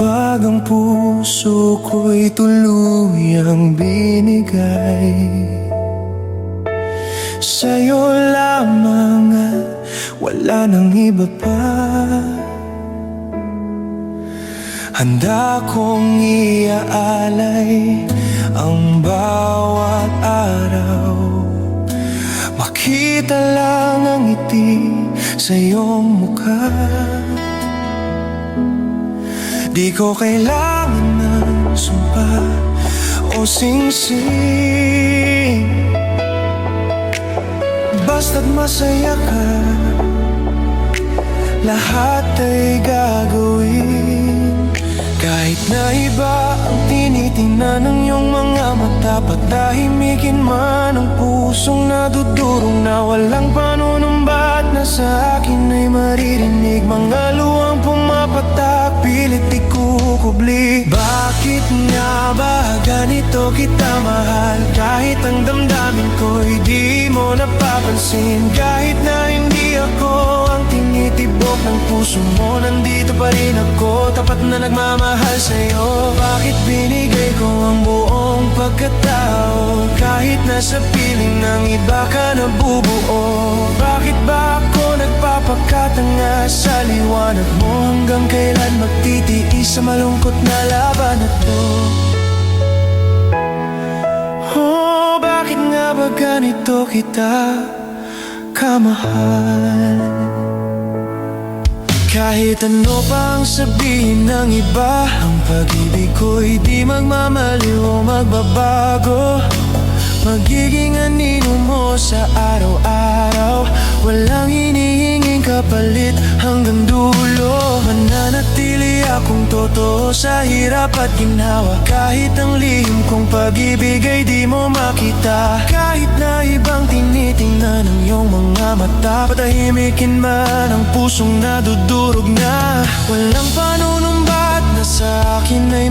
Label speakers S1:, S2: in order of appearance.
S1: kapag ang puso ko'y tuluyang binigay sa'yo lamang at wala nang iba pa. Handa kong iaalay ang bawat araw, makita lang ang ngiti sa iyong mukha. Di ko kailangan ng sumpa o singsing, basta't masaya ka, lahat ay gagawin. Kahit na iba ang tinitingnan ng iyong mga mata, patahimikin man ang pusong nadudurog na walang panunumbat na sa akin ay maririnig. Mga luwang pumapatak, pilit ikukubli. Bakit nga ba ganito kita mahal? Kahit ang damdamin ko'y di mo napapansin. Kahit na hindi ako ang tinitibok ng puso mo, nandito pa rin ako, tapat na nagmamahal sa'yo. Bakit binigay ko ang buong pagkatao, kahit nasa piling ng iba ka nabubuo? Bakit ba ako nagpapakatanga sa liwanag mo? Hanggang kailan magtitiis sa malungkot na laban na to? Oh, bakit nga ba ganito kita kamahal? Kahit ano pang sabihin ng iba, ang pag-ibig ko'y di magmamaliw o magbabago. Magiging anino mo sa araw-araw, walang hinihinging kapalit hanggang dulo. Mananatili akong totoo sa hirap at ginhawa, kahit ang lihim kong pag-ibig ay di mo makita. Kahit na ibang tinitingnan ng iyong mga mata, patahimikin man ang pusong nadudurog na walang panunumbat na sa akin ay